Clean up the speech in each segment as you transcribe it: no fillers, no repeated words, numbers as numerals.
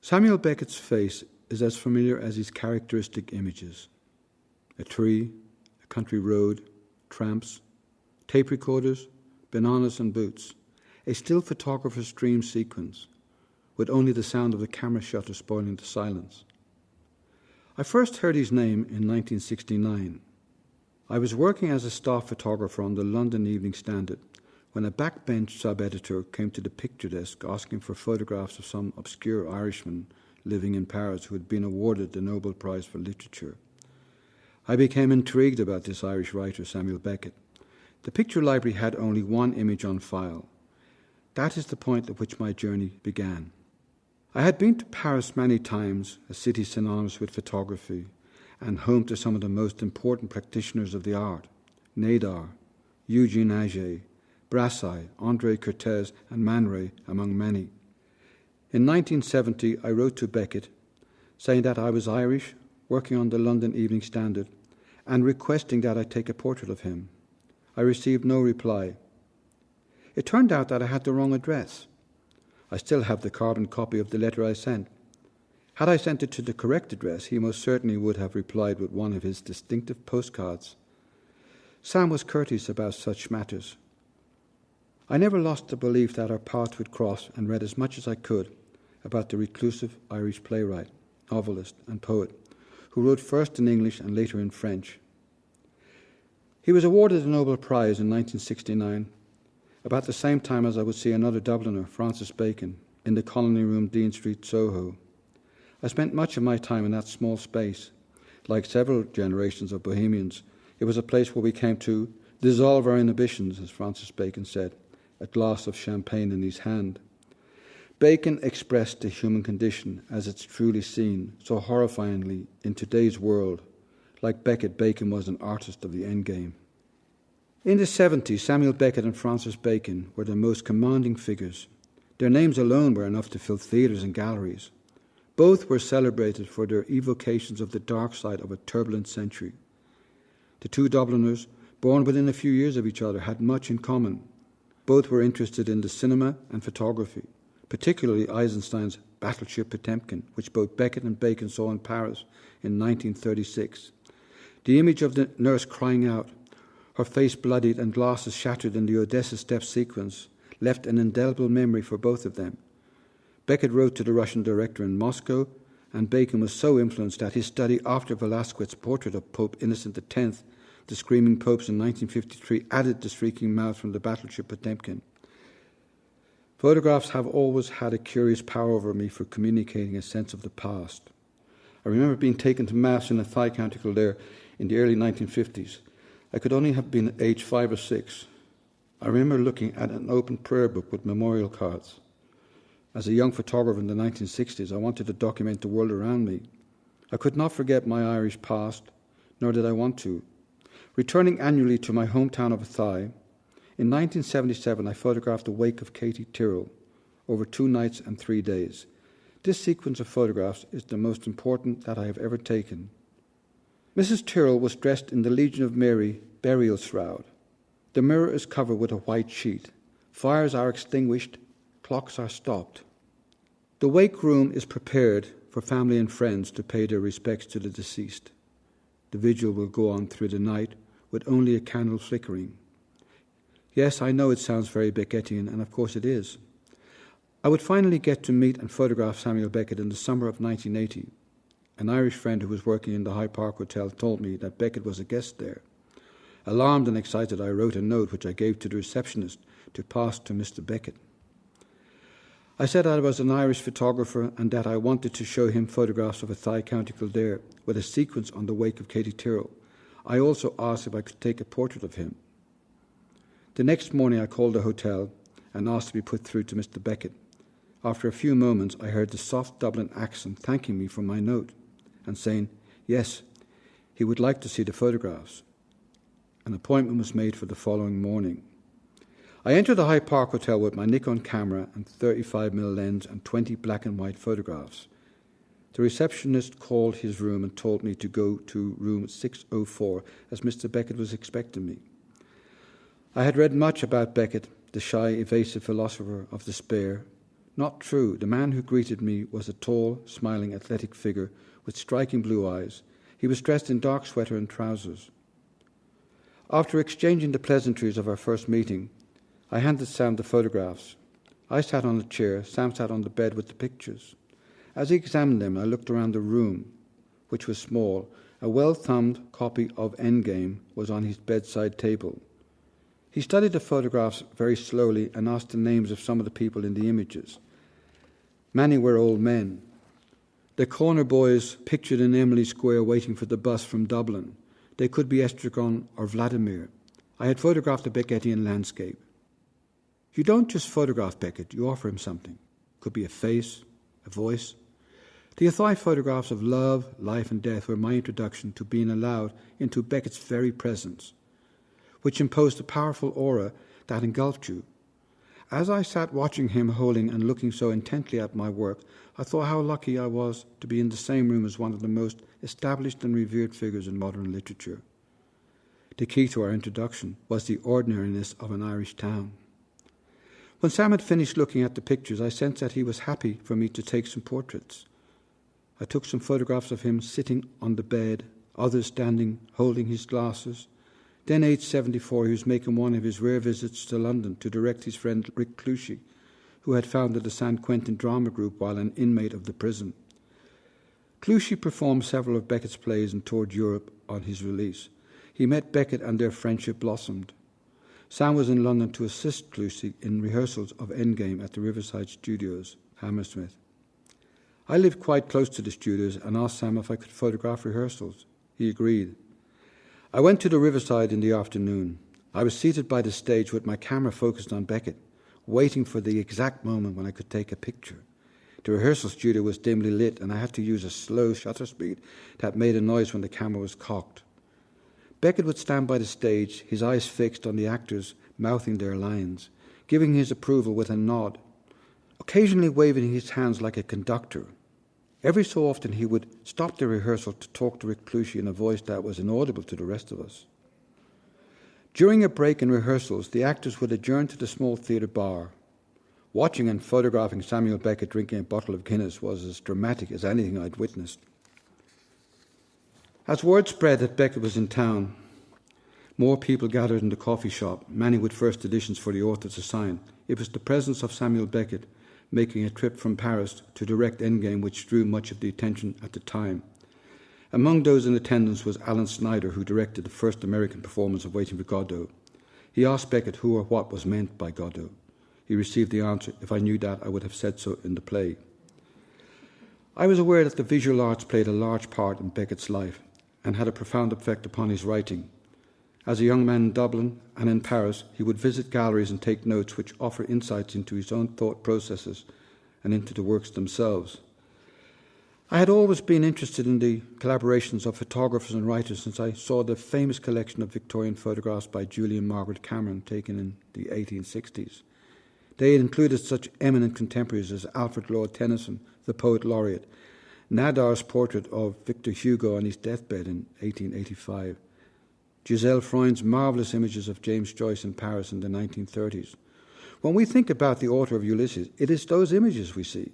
Samuel Beckett's face is as familiar as his characteristic images. A tree, a country road, tramps, tape recorders, bananas and boots, a still photographer's dream sequence, with only the sound of the camera shutter spoiling the silence. I first heard his name in 1969. I was working as a staff photographer on the London Evening Standard when a backbench sub-editor came to the picture desk asking for photographs of some obscure Irishman living in Paris who had been awarded the Nobel Prize for Literature. I became intrigued about this Irish writer, Samuel Beckett. The picture library had only one image on file. That is the point at which my journey began. I had been to Paris many times, a city synonymous with photography, and home to some of the most important practitioners of the art, Nadar, Eugene Auger, Brassai, André Cortez, and Man Ray, among many. In 1970, I wrote to Beckett, saying that I was Irish, working on the London Evening Standard, and requesting that I take a portrait of him. I received no reply. It turned out that I had the wrong address. I still have the carbon copy of the letter I sent. Had I sent it to the correct address, he most certainly would have replied with one of his distinctive postcards. Sam was courteous about such matters. I never lost the belief that our paths would cross, and read as much as I could about the reclusive Irish playwright, novelist, and poet, who wrote first in English and later in French. He was awarded the Nobel Prize in 1969, about the same time as I would see another Dubliner, Francis Bacon, in the Colony Room, Dean Street, Soho. I spent much of my time in that small space. Like several generations of Bohemians, it was a place where we came to dissolve our inhibitions, as Francis Bacon said, a glass of champagne in his hand. Bacon expressed the human condition as it's truly seen, so horrifyingly, in today's world. Like Beckett, Bacon was an artist of the endgame. In the 70s, Samuel Beckett and Francis Bacon were the most commanding figures. Their names alone were enough to fill theatres and galleries. Both were celebrated for their evocations of the dark side of a turbulent century. The two Dubliners, born within a few years of each other, had much in common. Both were interested in the cinema and photography, particularly Eisenstein's Battleship Potemkin, which both Beckett and Bacon saw in Paris in 1936. The image of the nurse crying out, her face bloodied and glasses shattered in the Odessa step sequence, left an indelible memory for both of them. Beckett wrote to the Russian director in Moscow, and Bacon was so influenced that his study after Velázquez's portrait of Pope Innocent X, the Screaming Popes in 1953, added the streaking mouth from the Battleship Potemkin. Photographs have always had a curious power over me for communicating a sense of the past. I remember being taken to Mass in a Thai County Kildare in the early 1950s. I could only have been age 5 or 6. I remember looking at an open prayer book with memorial cards. As a young photographer in the 1960s, I wanted to document the world around me. I could not forget my Irish past, nor did I want to. Returning annually to my hometown of Athy, in 1977 I photographed the wake of Katie Tyrrell over 2 nights and 3 days. This sequence of photographs is the most important that I have ever taken. Mrs. Tyrrell was dressed in the Legion of Mary burial shroud. The mirror is covered with a white sheet. Fires are extinguished, clocks are stopped. The wake room is prepared for family and friends to pay their respects to the deceased. The vigil will go on through the night with only a candle flickering. Yes, I know it sounds very Beckettian, and of course it is. I would finally get to meet and photograph Samuel Beckett in the summer of 1980. An Irish friend who was working in the Hyde Park Hotel told me that Beckett was a guest there. Alarmed and excited, I wrote a note which I gave to the receptionist to pass to Mr. Beckett. I said I was an Irish photographer and that I wanted to show him photographs of Athy County Kildare with a sequence on the wake of Katie Tyrrell. I also asked if I could take a portrait of him. The next morning I called the hotel and asked to be put through to Mr. Beckett. After a few moments I heard the soft Dublin accent thanking me for my note and saying, yes, he would like to see the photographs. An appointment was made for the following morning. I entered the Hyde Park Hotel with my Nikon camera and 35mm lens and 20 black and white photographs. The receptionist called his room and told me to go to room 604 as Mr. Beckett was expecting me. I had read much about Beckett, the shy, evasive philosopher of despair, Not true. The man who greeted me was a tall, smiling, athletic figure with striking blue eyes. He was dressed in dark sweater and trousers. After exchanging the pleasantries of our first meeting, I handed Sam the photographs. I sat on a chair, Sam sat on the bed with the pictures. As he examined them, I looked around the room, which was small. A well-thumbed copy of Endgame was on his bedside table. He studied the photographs very slowly and asked the names of some of the people in the images. Many were old men. The corner boys pictured in Emily Square waiting for the bus from Dublin. They could be Estragon or Vladimir. I had photographed the Beckettian landscape. You don't just photograph Beckett, you offer him something. It could be a face, a voice. The Athoy photographs of love, life and death were my introduction to being allowed into Beckett's very presence, which imposed a powerful aura that engulfed you. As I sat watching him holding and looking so intently at my work, I thought how lucky I was to be in the same room as one of the most established and revered figures in modern literature. The key to our introduction was the ordinariness of an Irish town. When Sam had finished looking at the pictures, I sensed that he was happy for me to take some portraits. I took some photographs of him sitting on the bed, others standing, holding his glasses. Then, aged 74, he was making one of his rare visits to London to direct his friend Reclusive, who had founded the San Quentin Drama Group while an inmate of the prison. Cluchy performed several of Beckett's plays and toured Europe on his release. He met Beckett and their friendship blossomed. Sam was in London to assist Cluchy in rehearsals of Endgame at the Riverside Studios, Hammersmith. I lived quite close to the studios and asked Sam if I could photograph rehearsals. He agreed. I went to the Riverside in the afternoon. I was seated by the stage with my camera focused on Beckett, waiting for the exact moment when I could take a picture. The rehearsal studio was dimly lit and I had to use a slow shutter speed that made a noise when the camera was cocked. Beckett would stand by the stage, his eyes fixed on the actors mouthing their lines, giving his approval with a nod, occasionally waving his hands like a conductor. Every so often he would stop the rehearsal to talk to Reclusive in a voice that was inaudible to the rest of us. During a break in rehearsals, the actors would adjourn to the small theatre bar. Watching and photographing Samuel Beckett drinking a bottle of Guinness was as dramatic as anything I'd witnessed. As word spread that Beckett was in town, more people gathered in the coffee shop, many with first editions for the author to sign. It was the presence of Samuel Beckett making a trip from Paris to direct Endgame which drew much of the attention at the time. Among those in attendance was Alan Snyder, who directed the first American performance of Waiting for Godot. He asked Beckett who or what was meant by Godot. He received the answer, "If I knew that, I would have said so in the play." I was aware that the visual arts played a large part in Beckett's life and had a profound effect upon his writing. As a young man in Dublin and in Paris, he would visit galleries and take notes which offer insights into his own thought processes and into the works themselves. I had always been interested in the collaborations of photographers and writers since I saw the famous collection of Victorian photographs by Julie and Margaret Cameron taken in the 1860s. They had included such eminent contemporaries as Alfred Lord Tennyson, the poet laureate, Nadar's portrait of Victor Hugo on his deathbed in 1885, Giselle Freund's marvellous images of James Joyce in Paris in the 1930s. When we think about the author of Ulysses, it is those images we see.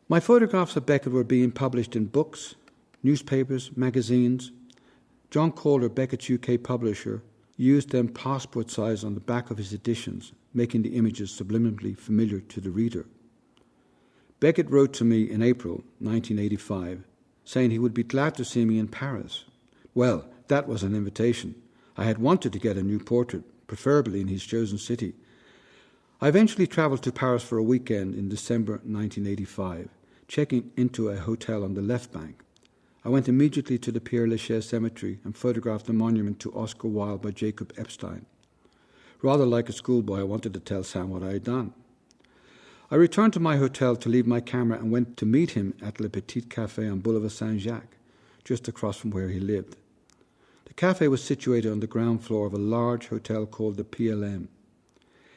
My photographs of Beckett were being published in books, newspapers, magazines. John Calder, Beckett's UK publisher, used them passport size on the back of his editions, making the images subliminally familiar to the reader. Beckett wrote to me in April 1985, saying he would be glad to see me in Paris. Well, that was an invitation. I had wanted to get a new portrait, preferably in his chosen city. I eventually travelled to Paris for a weekend in December 1985, checking into a hotel on the left bank. I went immediately to the Père Lachaise cemetery and photographed the monument to Oscar Wilde by Jacob Epstein. Rather like a schoolboy, I wanted to tell Sam what I had done. I returned to my hotel to leave my camera and went to meet him at Le Petit Café on Boulevard Saint-Jacques, just across from where he lived. The cafe was situated on the ground floor of a large hotel called the PLM.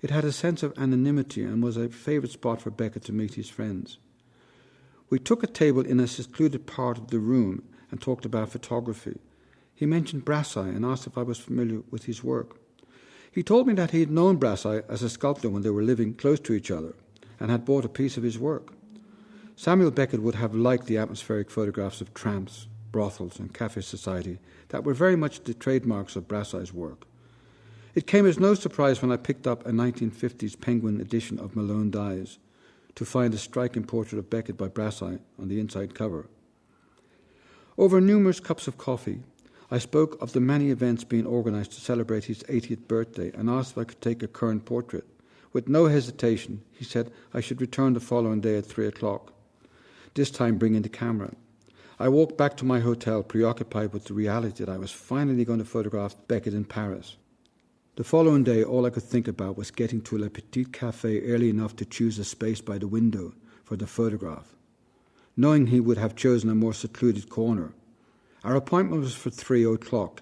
It had a sense of anonymity and was a favourite spot for Beckett to meet his friends. We took a table in a secluded part of the room and talked about photography. He mentioned Brassai and asked if I was familiar with his work. He told me that he had known Brassai as a sculptor when they were living close to each other. and had bought a piece of his work. Samuel Beckett would have liked the atmospheric photographs of tramps, brothels, and cafe society that were very much the trademarks of Brassai's work. It came as no surprise when I picked up a 1950s Penguin edition of Malone Dies to find a striking portrait of Beckett by Brassai on the inside cover. Over numerous cups of coffee, I spoke of the many events being organised to celebrate his 80th birthday and asked if I could take a current portrait. With no hesitation, he said I should return the following day at 3 o'clock, this time bringing the camera. I walked back to my hotel, preoccupied with the reality that I was finally going to photograph Beckett in Paris. The following day, all I could think about was getting to Le Petit Café early enough to choose a space by the window for the photograph, knowing he would have chosen a more secluded corner. Our appointment was for 3 o'clock.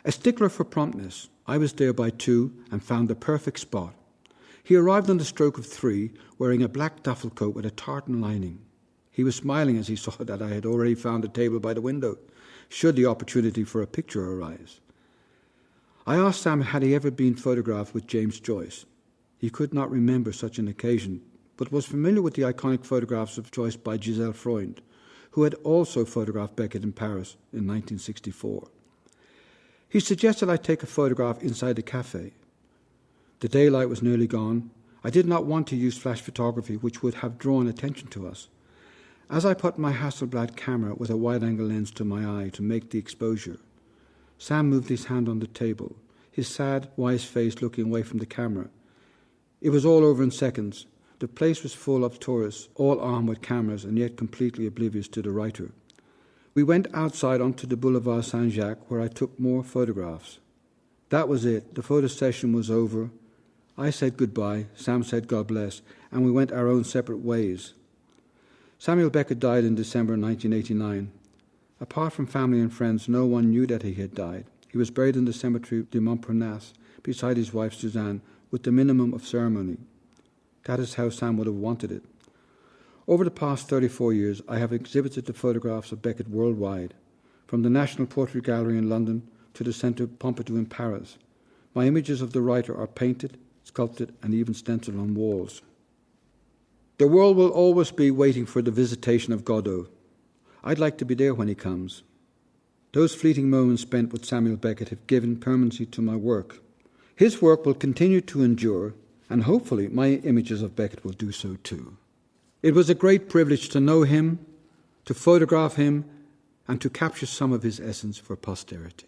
A stickler for promptness, I was there by 2 and found the perfect spot. He arrived on the stroke of 3, wearing a black duffel coat with a tartan lining. He was smiling as he saw that I had already found a table by the window, should the opportunity for a picture arise. I asked Sam had he ever been photographed with James Joyce. He could not remember such an occasion, but was familiar with the iconic photographs of Joyce by Giselle Freund, who had also photographed Beckett in Paris in 1964. He suggested I take a photograph inside the cafe. The daylight was nearly gone. I did not want to use flash photography, which would have drawn attention to us. As I put my Hasselblad camera with a wide-angle lens to my eye to make the exposure, Sam moved his hand on the table, his sad, wise face looking away from the camera. It was all over in seconds. The place was full of tourists, all armed with cameras and yet completely oblivious to the writer. We went outside onto the Boulevard Saint-Jacques, where I took more photographs. That was it. The photo session was over. I said goodbye, Sam said God bless, and we went our own separate ways. Samuel Beckett died in December 1989. Apart from family and friends, no one knew that he had died. He was buried in the cemetery de Montparnasse beside his wife Suzanne with the minimum of ceremony. That is how Sam would have wanted it. Over the past 34 years, I have exhibited the photographs of Beckett worldwide, from the National Portrait Gallery in London to the Centre Pompidou in Paris. My images of the writer are painted, sculpted, and even stenciled on walls. The world will always be waiting for the visitation of Godot. I'd like to be there when he comes. Those fleeting moments spent with Samuel Beckett have given permanency to my work. His work will continue to endure, and hopefully my images of Beckett will do so too. It was a great privilege to know him, to photograph him, and to capture some of his essence for posterity.